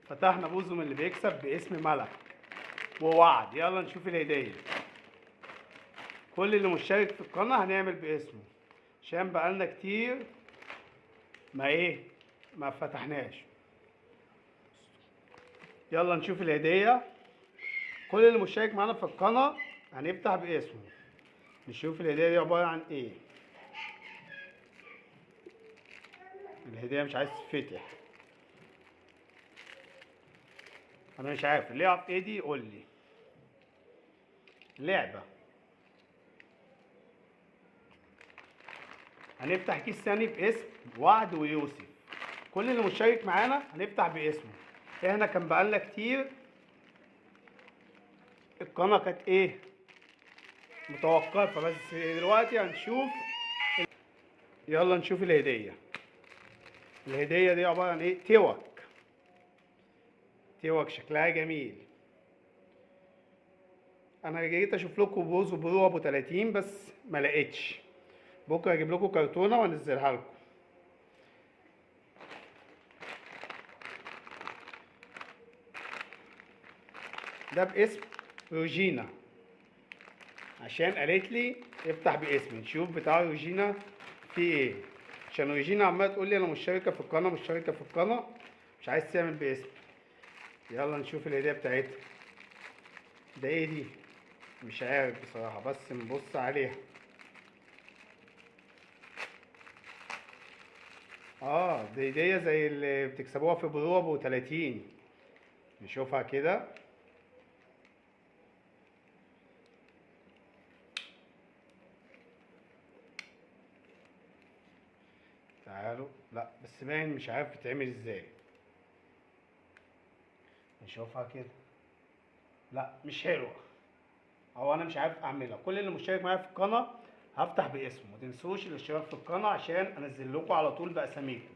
فتحنا بوزو من اللي بيكسب باسم ملك ووعد. يلا نشوف الهدية. كل اللي مشترك في القناة هنعمل باسمه عشان بقالنا كتير ما فتحناش. يلا نشوف الهدية. كل اللي مشترك معانا في القناة هنفتح باسمه. نشوف الهدية دي عبارة عن ايه. الهدية مش عايز تتفتح. انا مش عارف اللعبة ايه دي، قول لي. لعبة. هنفتح كيس ثاني باسم وعد ويوسف. كل اللي مشترك معانا هنفتح باسمه. احنا كان بقالنا كتير القناة كانت متوقفة، بس دلوقتي هنشوف. يلا نشوف الهدية. الهدية دي عبارة عن ايه؟ توك شكلها جميل. انا جيت اشوف لكم بوز وبرو ابو 30 بس ما لقيتش. بكره اجيب لكم كرتونه وانزلها لكم. ده باسم روجينا عشان قالت لي افتح باسمي. نشوف بتاع روجينا فيه ايه، عشان روجينا عماله تقول لي انا مشتركه في القناه مش عايز تعمل باسمي. يلا نشوف الهديه بتاعتها. ده ايه دي؟ مش عارف بصراحه، بس نبص عليها. دي هديه زي اللي بتكسبوها في برو ابو 30. نشوفها كده. تعالوا. لا بس باين مش عارف بتتعمل ازاي. نشوفها كده. لا مش حلوه، او انا مش عارف اعملها. كل اللي مشترك معايا في القناه هفتح باسمه. متنسوش الاشتراك في القناه عشان انزل لكم على طول باساميكم.